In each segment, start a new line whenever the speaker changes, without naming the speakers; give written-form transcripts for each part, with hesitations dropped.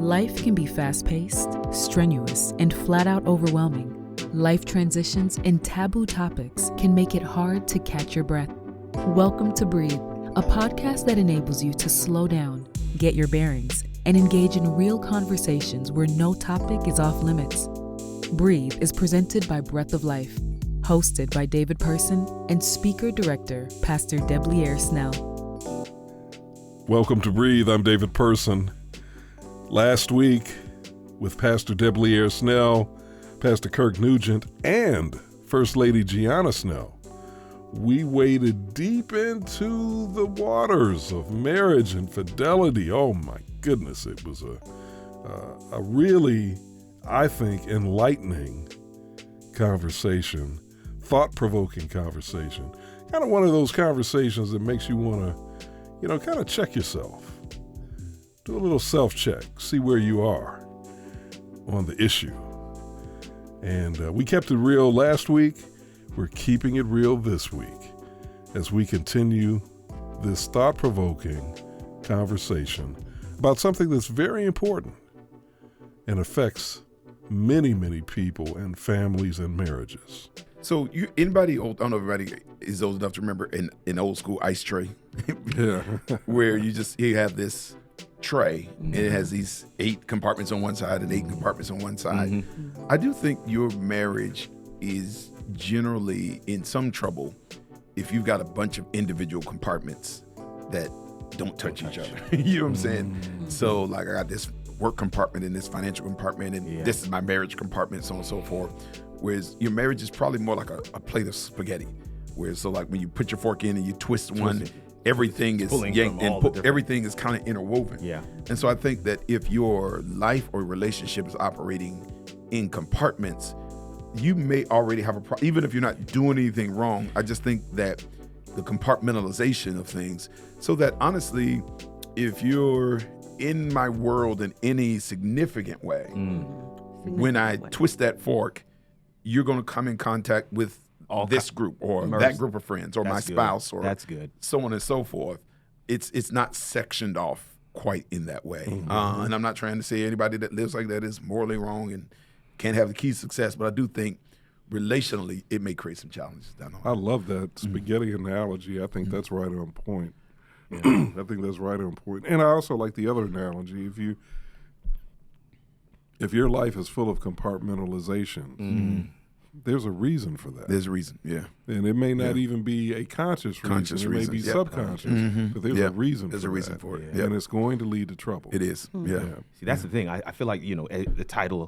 Life can be fast-paced, strenuous, and flat-out overwhelming. Life transitions and taboo topics can make it hard to catch your breath. Welcome to Breathe, a podcast that enables you to slow down, get your bearings, and engage in real conversations where no topic is off limits. Breathe is presented by Breath of Life, hosted by David Person and speaker-director Pastor Debleaire Snell.
Welcome to Breathe. I'm David Person. Last week, with Pastor Debleaire Snell, Pastor Kirk Nugent, and First Lady Gianna Snell, we waded deep into the waters of marriage and fidelity. Oh my goodness, it was a really, I think, enlightening conversation, thought-provoking conversation. Kind of one of those conversations that makes you want to, kind of check yourself. Do a little self-check, see where you are on the issue. And we kept it real last week. We're keeping it real this week as we continue this thought-provoking conversation about something that's very important and affects many, many people and families and marriages.
So anybody old, I don't know if everybody is old enough to remember an old school ice tray.
Yeah.
Where you have this tray and it has these 8 compartments on one side and 8 compartments on one side. Mm-hmm. I do think your marriage is generally in some trouble if you've got a bunch of individual compartments that don't touch each other. You know what I'm saying? Mm-hmm. So like I got this work compartment and this financial compartment and this is my marriage compartment, so on and so forth. Whereas your marriage is probably more like a plate of spaghetti. Whereas so like when you put your fork in and you twist one, everything is yanked and everything is kind of interwoven. Yeah. And so I think that if your life or relationship is operating in compartments, you may already have a problem, even if you're not doing anything wrong. I just think that the compartmentalization of things, so that honestly, if you're in my world in any significant way, when I twist that fork, you're going to come in contact with this group or that group of friends or my spouse or so on and so forth. It's not sectioned off quite in that way. Mm-hmm. And I'm not trying to say anybody that lives like that is morally wrong and can't have the key to success, but I do think relationally it may create some challenges down the line.
I love that spaghetti analogy. I think that's right on point. Yeah. I think that's right on point. And I also like the other analogy. If your life is full of compartmentalization, there's a reason for that.
There's a reason, yeah.
And it may not even be a conscious reason. It may be subconscious, but there's a reason
There's
for
a reason
that.
for it.
And it's going to lead to trouble.
It is, yeah.
See, that's the thing. I feel like, the title,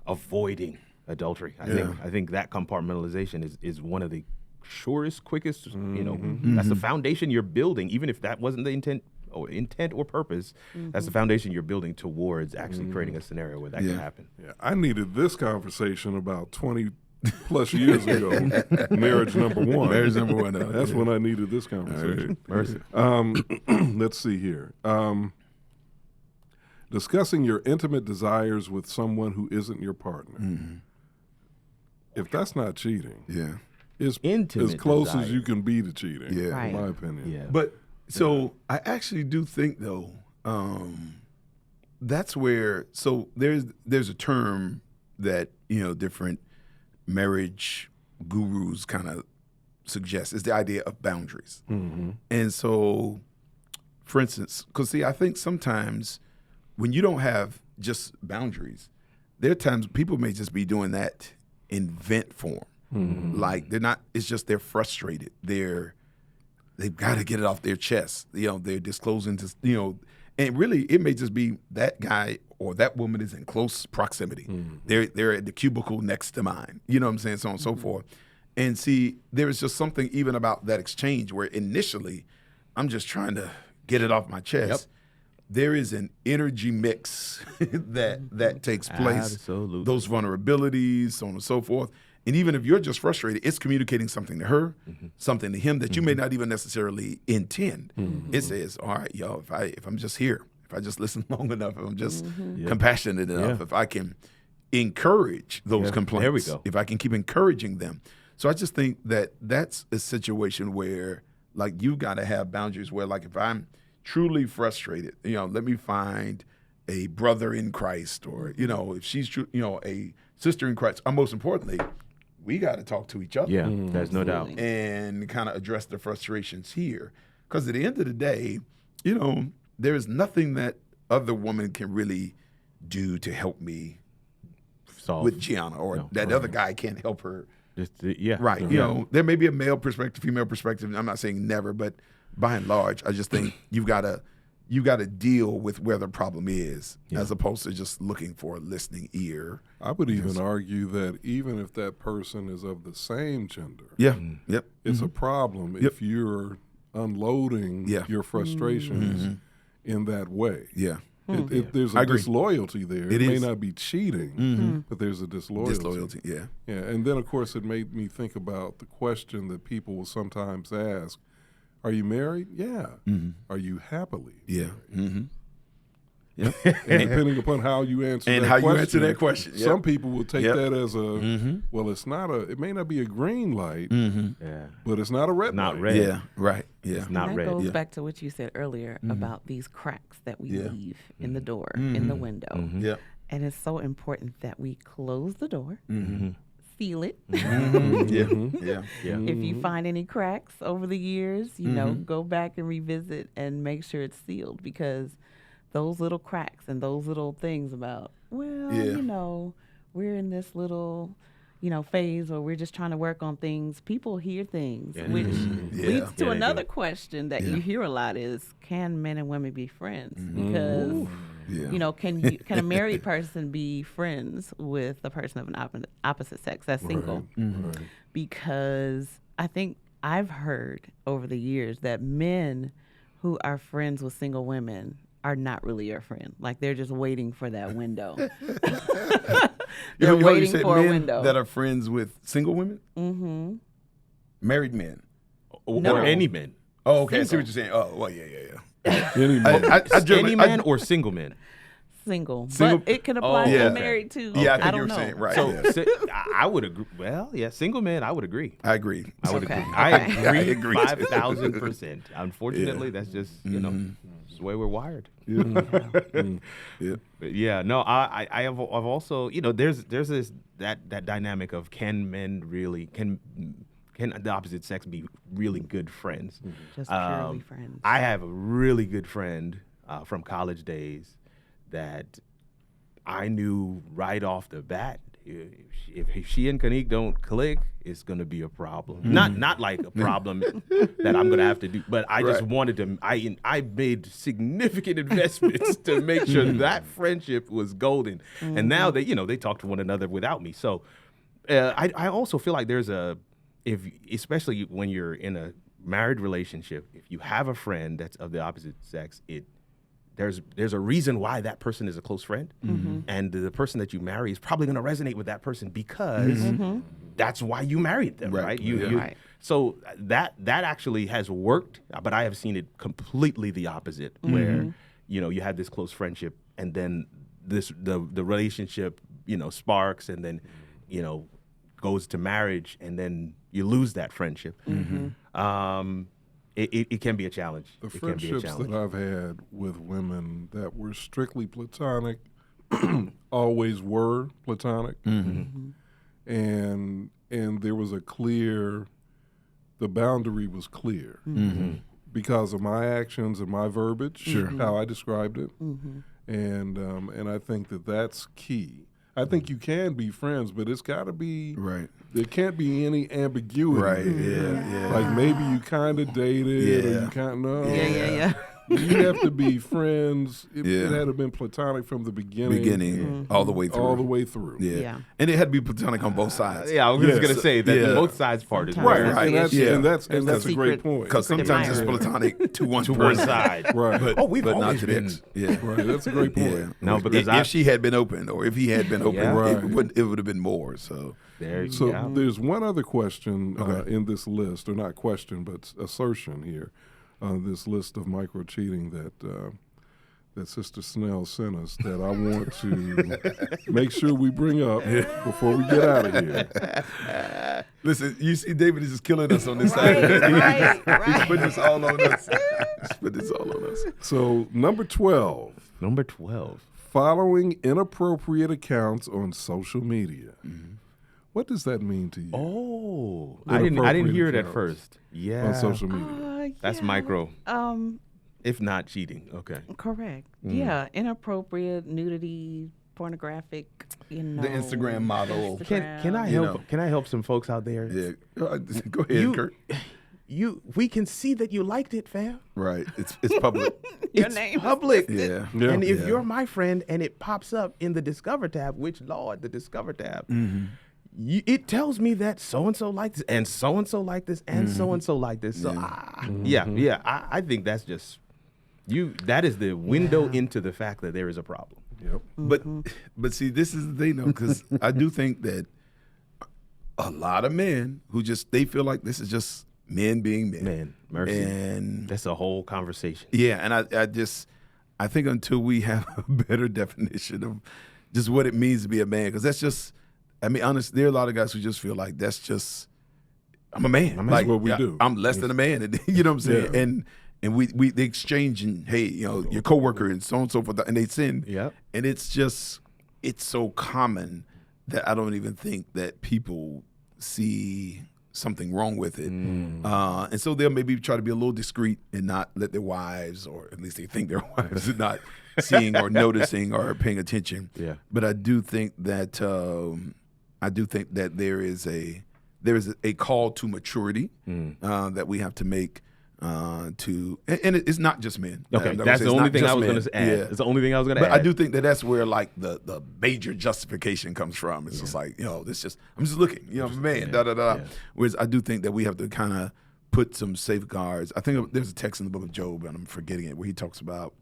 avoiding adultery. I think that compartmentalization is one of the surest, quickest, that's the foundation you're building, even if that wasn't the intent or purpose. That's the foundation you're building towards actually creating a scenario where that can happen.
Yeah, I needed this conversation about 20 plus years ago. Marriage number one.
Marriage number one.
That's when I needed this conversation. Let's see here. Discussing your intimate desires with someone who isn't your partner. If that's not cheating, it's as close as you can be to cheating, in my opinion.
Yeah.
But so I actually do think though, that's where, so there's a term that, different marriage gurus kind of suggest, is the idea of boundaries. And so, for instance, because see, I think sometimes when you don't have just boundaries, there are times people may just be doing that in vent form. Like they're not, it's just they're frustrated. They've got to get it off their chest. They're disclosing to, and really it may just be that guy or that woman is in close proximity. They're at the cubicle next to mine. You know what I'm saying? So on and so forth. And see, there's just something even about that exchange where initially I'm just trying to get it off my chest. Yep. There is an energy mix that takes place.
Absolutely.
Those vulnerabilities, so on and so forth. And even if you're just frustrated, it's communicating something to her, something to him that you may not even necessarily intend. It says, all right, yo, if I'm just here, if I just listen long enough, if I'm just compassionate enough, if I can encourage those complaints,
there we go.
If I can keep encouraging them. So I just think that that's a situation where, like, you got to have boundaries where, like, if I'm truly frustrated, let me find a brother in Christ, or if she's a sister in Christ, or most importantly, we got to talk to each other.
Yeah, there's no doubt.
And kind of address the frustrations here. Because at the end of the day, there is nothing that other woman can really do to help me
Solve.
with Gianna, or that other guy can't help her.
Right.
There may be a male perspective, female perspective. I'm not saying never, but by and large, I just think you've got to deal with where the problem is, as opposed to just looking for a listening ear.
I would even argue that even if that person is of the same gender,
it's
a problem if you're unloading your frustrations in that way. There's a disloyalty there. It may not be cheating, but there's a disloyalty. Yeah. And then, of course, it made me think about the question that people will sometimes ask, are you married? Yeah. Are you happily married? And depending upon how you answer that question, some people will take that as well, it's not it may not be a green light, but it's not a red light.
Not red.
Yeah, right. Yeah.
It's not
that
red.
goes back to what you said earlier about these cracks that we leave in the door, in the window.
Yeah.
And it's so important that we close the door, seal it. If you find any cracks over the years, go back and revisit and make sure it's sealed, because those little cracks and those little things about, we're in this little, phase where we're just trying to work on things. People hear things, which leads to another question that you hear a lot is, can men and women be friends? Because, can a married person be friends with a person of an opposite sex that's single? Because I think I've heard over the years that men who are friends with single women are not really your friend. Like, they're just waiting for that window. They're waiting for a window.
That are friends with single women? Married men?
Or any men.
Oh, okay. Single. I see what you're saying. Oh, well, yeah.
Any man.
Any man or single men?
Single. But it can apply to married too.
Yeah, I think
don't
you're
know.
saying, right.
So I would agree. Well, single men, I would agree.
I agree.
I would
Okay.
agree. I agree.
agree.
5,000%. Unfortunately, that's just, it's the way we're wired. But I've also, there's this that dynamic of, can men really, can the opposite sex be really good friends?
Just purely friends.
I have a really good friend from college days that I knew right off the bat, if she and Kanique don't click, it's going to be a problem. Not like a problem that I'm going to have to do, but I just wanted to, I made significant investments to make sure that friendship was golden. And now they talk to one another without me. So I also feel like there's especially when you're in a married relationship, if you have a friend that's of the opposite sex, there's a reason why that person is a close friend, and the person that you marry is probably going to resonate with that person because that's why you married them, right? So that actually has worked, but I have seen it completely the opposite, where you have this close friendship, and then the relationship sparks, and then goes to marriage, and then you lose that friendship. It can be a challenge.
The friendships that I've had with women that were strictly platonic always were platonic, and there was the boundary was clear because of my actions and my verbiage, how I described it, and I think that's key. I think you can be friends, but it's got to be right. There can't be any ambiguity.
Right. Yeah.
Like maybe you kind of dated, or you kind of You have to be friends. It had to have been platonic from the beginning.
All the way through.
All the way through.
Yeah. And it had to be platonic on both sides.
I was just going to say that both sides part is
right. And that's a great point.
Because sometimes it's platonic to one
side.
Right.
But,
we've always
not to
been.
the Yeah.
Right. That's a great point.
Yeah.
No, because
if she had been open, or if he had been open, it would have been more. So
there's one other question in this list, or not question, but assertion here. This list of micro cheating that Sister Snell sent us that I want to make sure we bring up before we get out of here.
Listen, you see, David is just killing us on this side. He's putting this all on us.
So number 12.
Number 12.
following inappropriate accounts on social media. What does that mean to you?
Oh, I didn't hear it at first. Yeah,
on social media.
that's micro. If not cheating, okay.
Correct. Yeah, inappropriate, nudity, pornographic. You know,
The Instagram model.
Can I help? Can I help some folks out there?
Yeah. Go ahead, Kirk.
We can see that you liked it, fam.
Right. It's public.
Your name.
Public.
Yeah.
And if you're my friend and it pops up in the Discover tab, which Lord, the Discover tab, it tells me that so and so liked this, and so and so liked this, and so and so liked this. So I think that's just that is the window into the fact that there is a problem.
Yep.
But see, this is the thing though, because I do think that a lot of men who they feel like this is just men being men.
Man, mercy.
And
That's a whole conversation.
yeah, and I think until we have a better definition of just what it means to be a man, because that's just, I mean, honestly, there are a lot of guys who just feel like that's just, I'm a man.
That's what we do.
I'm less than a man. And, you know what I'm saying?
Yeah.
And we they exchange and, hey, you know, your coworker and so on and so forth, and they send.
Yep.
And it's so common that I don't even think that people see something wrong with it. And so they'll maybe try to be a little discreet and not let their wives, or at least they think their wives, are not seeing or noticing or paying attention.
Yeah.
But I do think that there is a call to maturity that we have to make and it's not just men.
Okay,
That's
that's the only thing I was going to add.
Yeah.
It's the only thing I was going to
But
add.
I do think that's where like the major justification comes from. It's just like, you know, I'm just looking, you know, man,
Yeah.
Whereas I do think that we have to kind of put some safeguards. I think there's a text in the book of Job, and I'm forgetting it, where he talks about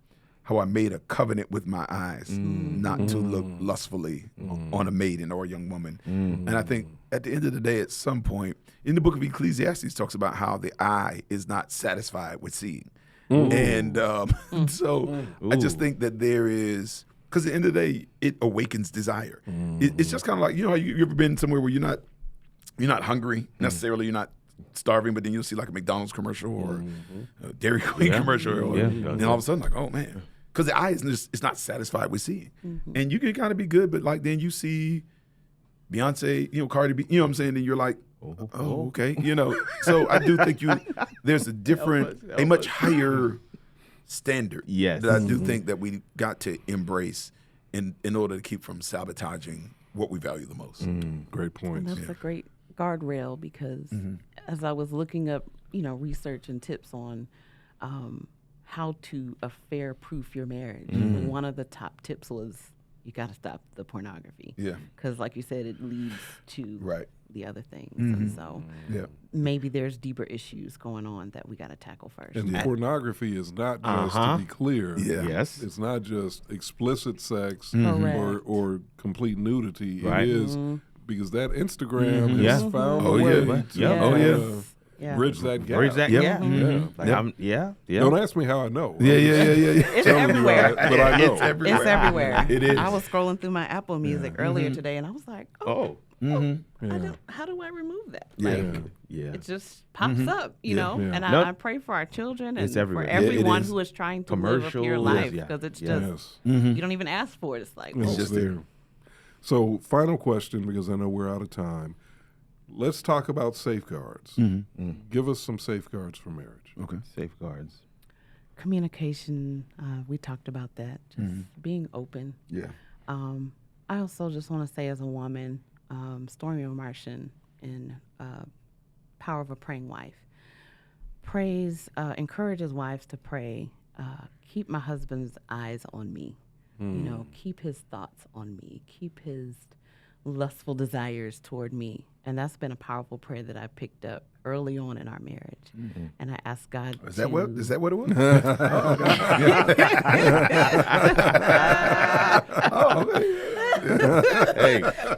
how I made a covenant with my eyes not to look lustfully on a maiden or a young woman. And I think at the end of the day, at some point, in the book of Ecclesiastes talks about how the eye is not satisfied with seeing. And so I just think that there is, because at the end of the day, it awakens desire. It's just kind of like, you know, how you ever been somewhere where you're not hungry necessarily, you're not starving, but then you'll see like a McDonald's commercial or a Dairy Queen commercial, and then all of a sudden like, oh man, because the eye is not satisfied with seeing, and you can kind of be good, but like then you see Beyonce, you know, Cardi B, you know what I'm saying, and you're like, oh okay, you know. So I do think there's a much higher standard that I do think that we got to embrace in order to keep from sabotaging what we value the most.
Great point.
And that's a great guardrail, because as I was looking up, you know, research and tips on how to affair-proof your marriage, one of the top tips was you got to stop the pornography. Yeah. Because like you said, it leads to the other things. And so maybe there's deeper issues going on that we got to tackle first.
And pornography is not just, to be clear, it's not just explicit sex or complete nudity. It is, because that Instagram is found a way to bridge that gap.
Bridge that gap.
Don't ask me how I know.
It's everywhere.
But I know.
It's everywhere.
It is.
I was scrolling through my Apple Music earlier today, and I was like, how do I remove that? It just pops up, you know. And I pray for our children and for everyone who is trying to live a pure life, because it's just you don't even ask for it. It's like
it's just there. So, final question, because I know we're out of time. Let's talk about safeguards. Give us some safeguards for marriage.
Okay.
Safeguards.
Communication. We talked about that. Just being open.
Yeah.
I also just want to say, as a woman, Stormy Martian in Power of a Praying Wife encourages wives to pray. Keep my husband's eyes on me. You know, keep his thoughts on me. Keep his lustful desires toward me. And that's been a powerful prayer that I picked up early on in our marriage. And I asked God
Is that what it was?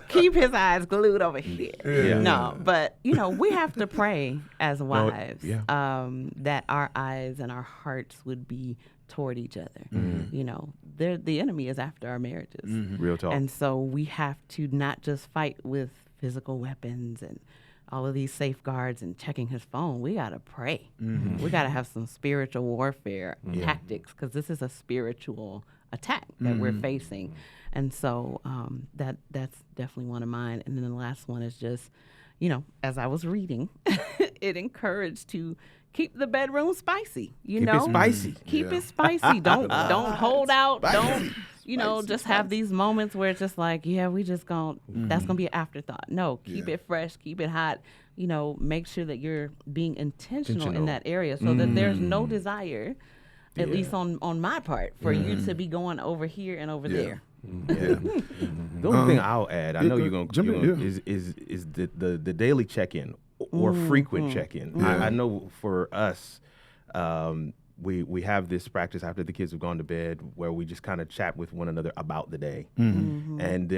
Keep his eyes glued over here. No, but, you know, we have to pray as wives that our eyes and our hearts would be toward each other. You know, the enemy is after our marriages.
Real talk.
And so we have to not just fight with physical weapons and all of these safeguards and checking his phone. We got to pray. We got to have some spiritual warfare tactics, because this is a spiritual attack that we're facing. And so that's definitely one of mine. And then the last one is just, as I was reading, it encouraged to keep the bedroom spicy. Keep it
spicy.
Keep it spicy. Don't hold out. Don't just have these moments where it's just like, we just that's gonna be an afterthought. No, keep it fresh, keep it hot. Make sure that you're being intentional in that area so that there's no desire, at least on my part, for you to be going over here and over there.
The only thing I'll add, I know you're gonna jump in, is the daily check-in or frequent check-in. I know for us, we have this practice after the kids have gone to bed where we just kind of chat with one another about the day. And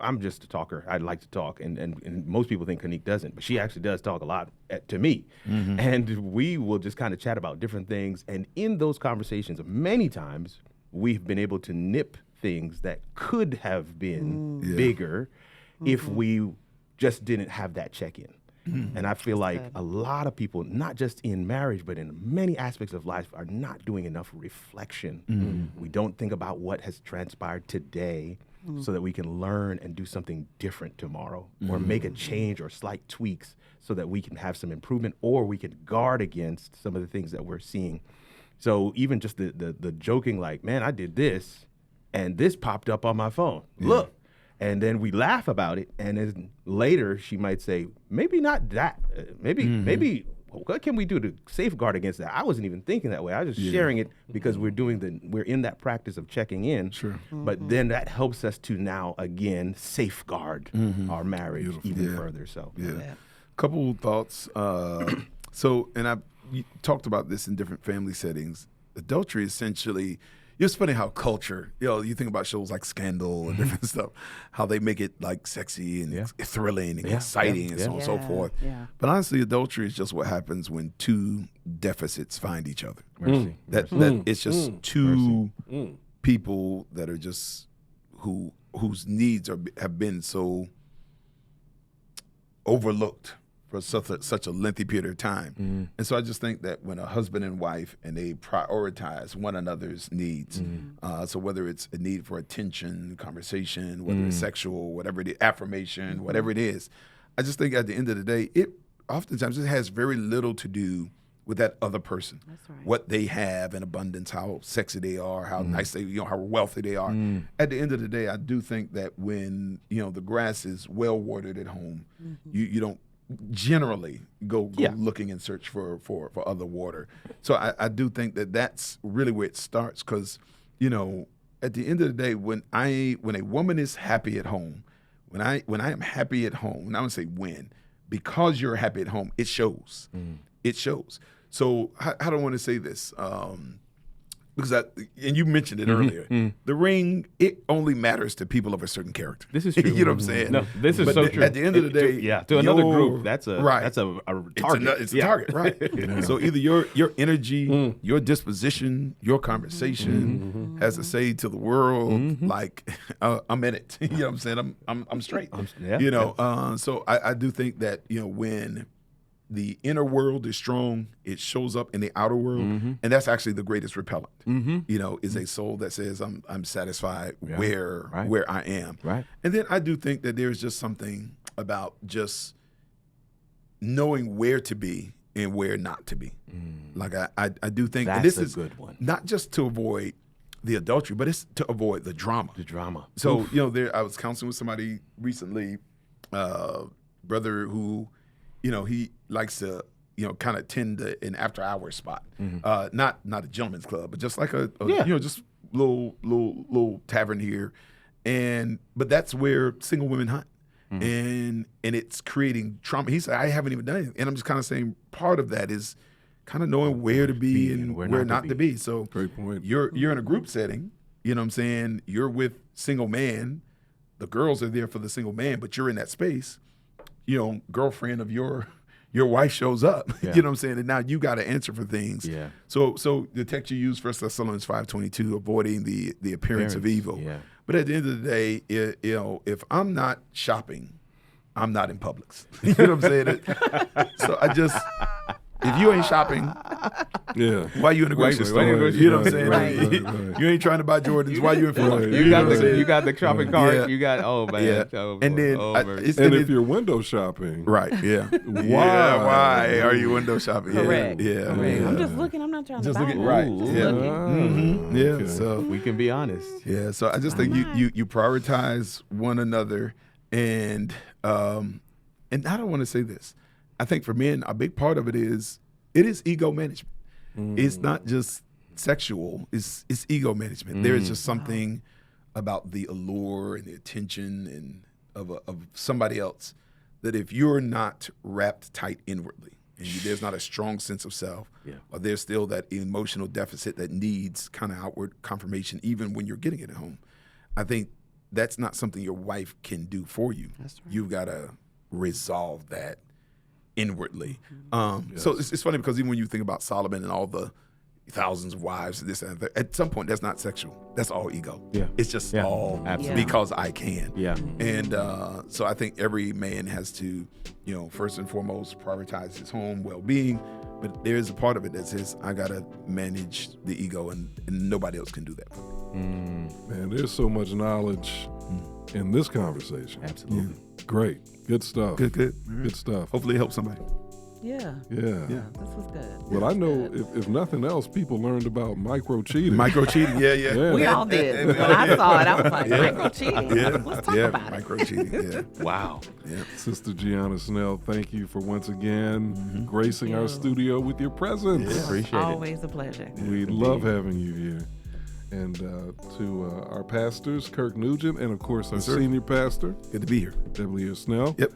I'm just a talker. I like to talk, and most people think Kanique doesn't, but she actually does talk a lot to me. And we will just kind of chat about different things. And in those conversations, many times we've been able to nip things that could have been bigger if we just didn't have that check-in. And I feel like a lot of people, not just in marriage, but in many aspects of life, are not doing enough reflection. We don't think about what has transpired today so that we can learn and do something different tomorrow, or make a change or slight tweaks so that we can have some improvement, or we can guard against some of the things that we're seeing. So even just the joking, like, man, I did this and this popped up on my phone. Look. And then we laugh about it, and then later she might say, maybe not that. Maybe what can we do to safeguard against that? I wasn't even thinking that way. I was just sharing it because we're in that practice of checking in. Sure. But then that helps us to now again safeguard our marriage even further. So
Couple thoughts. You talked about this in different family settings. Adultery essentially. It's funny how culture, you think about shows like Scandal and different stuff, how they make it like sexy and thrilling and exciting and so on and so forth. Yeah. But honestly, adultery is just what happens when two deficits find each other. Mercy. That it's just two people that are just whose needs have been so overlooked for such a lengthy period of time. And so I just think that when a husband and wife and they prioritize one another's needs, so whether it's a need for attention, conversation, whether it's sexual, whatever it is, affirmation, whatever it is, I just think at the end of the day, it oftentimes it has very little to do with that other person. That's right. What they have in abundance, how sexy they are, how nice they, how wealthy they are. At the end of the day, I do think that when, the grass is well watered at home, you don't generally go looking in search for other water. So I do think that that's really where it starts, because at the end of the day, when a woman is happy at home, when I am happy at home, and I would say because you're happy at home, it shows. It shows. So how do I want to say this? Because and you mentioned it earlier, the ring, it only matters to people of a certain character.
This is true.
You know what I'm saying?
No, this is so true.
At the end of the day,
to another group, that's a target.
It's a target, right? So either your energy, your disposition, your conversation has to say to the world, like, I'm in it. You know what I'm saying? I'm straight. So I do think that when the inner world is strong, it shows up in the outer world, and that's actually the greatest repellent. Is a soul that says I'm satisfied where I am. Right. And then I do think that there's just something about just knowing where to be and where not to be. Like I do think
that's
this
a
is
good one.
Not just to avoid the adultery, but it's to avoid the drama. So I was counseling with somebody recently, brother who. He likes to, kind of tend to an after-hours spot. Not a gentleman's club, but just like a just little tavern here. But that's where single women hunt. And it's creating trauma. He said, I haven't even done it. And I'm just kind of saying part of that is kind of knowing where to be and where not to be. So great point. You're in a group setting, you know what I'm saying? You're with single man. The girls are there for the single man, but you're in that space. Girlfriend of your wife shows up, you know what I'm saying? And now you got to answer for things. Yeah. So the text you use, 1 Thessalonians 5:22, avoiding the appearance of evil. Yeah. But at the end of the day, if I'm not shopping, I'm not in Publix. You know what I'm saying? So if you ain't shopping,
Yeah.
Why you in the grocery store? You know what I'm saying?
Right.
You ain't trying to buy Jordans. Why you in Foot Locker?
You got the shopping cart.
Yeah.
You got
And then
if you're window shopping,
right? Yeah.
Why
are you window shopping?
Correct.
Yeah.
Correct. I'm just looking. I'm not trying to buy.
Right.
Just
Yeah.
looking.
Yeah.
Okay.
So
we can be honest.
yeah. So I just think you prioritize one another, and I don't want to say this. I think for men, a big part of it is ego management. It's not just sexual. It's ego management. There is just something about the allure and the attention and of somebody else that if you're not wrapped tight inwardly and there's not a strong sense of self, or there's still that emotional deficit that needs kind of outward confirmation even when you're getting it at home, I think that's not something your wife can do for you. That's right. You've got to resolve that inwardly. So it's funny because even when you think about Solomon and all the thousands of wives, this and that, at some point that's not sexual. That's all ego. Yeah, it's just all because I can. Yeah, and so I think every man has to, first and foremost prioritize his home well-being. But there is a part of it that says I gotta manage the ego, and nobody else can do that for me.
Man, there's so much knowledge in this conversation.
Absolutely.
Great. Good stuff.
Good
stuff.
Hopefully it helps somebody.
Yeah.
Yeah.
This was good.
Well, I know if nothing else, people learned about micro-cheating.
Micro-cheating, yeah.
We all did. When I saw it, I was like, micro-cheating? Let's talk about it.
Micro-cheating,
Wow.
Yeah.
Sister Gianna Snell, thank you for once again gracing our studio with your presence.
Yeah.
Appreciate it.
Always a pleasure.
We love having you here. And to our pastors, Kirk Nugent, and of course our senior pastor,
good to be here,
Debleaire Snell.
Yep.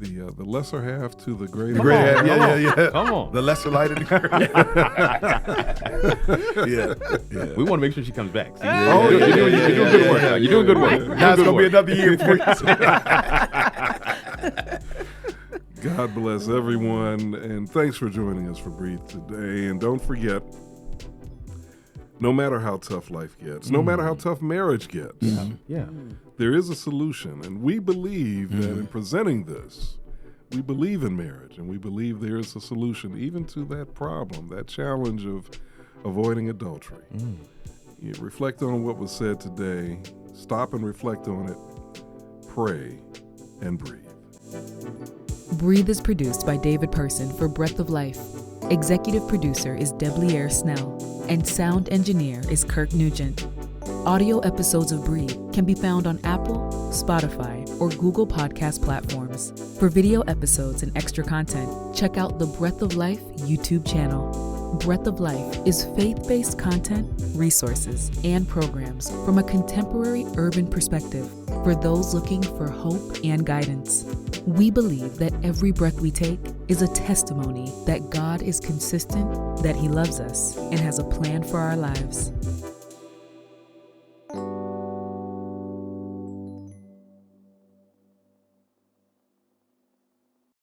The lesser half to the greater.
The greater half, yeah.
Come on.
The lesser light of the
Yeah. We want to make sure she comes back. See,
you're doing good work.
You're doing good work.
Now it's going to be another year for you.
God bless everyone, and thanks for joining us for Breathe today. And don't forget, no matter how tough life gets, no matter how tough marriage gets, there is a solution. And we believe that in presenting this, we believe in marriage, and we believe there is a solution even to that problem, that challenge of avoiding adultery. You reflect on what was said today, stop and reflect on it, pray, and breathe.
Breathe is produced by David Person for Breath of Life. Executive producer is Debleaire Snell, and sound engineer is Kirk Nugent. Audio episodes of Breathe can be found on Apple, Spotify, or Google podcast platforms. For video episodes and extra content, check out the Breath of Life YouTube channel. Breath of Life is faith-based content, resources, and programs from a contemporary urban perspective for those looking for hope and guidance. We believe that every breath we take is a testimony that God is consistent, that He loves us, and has a plan for our lives.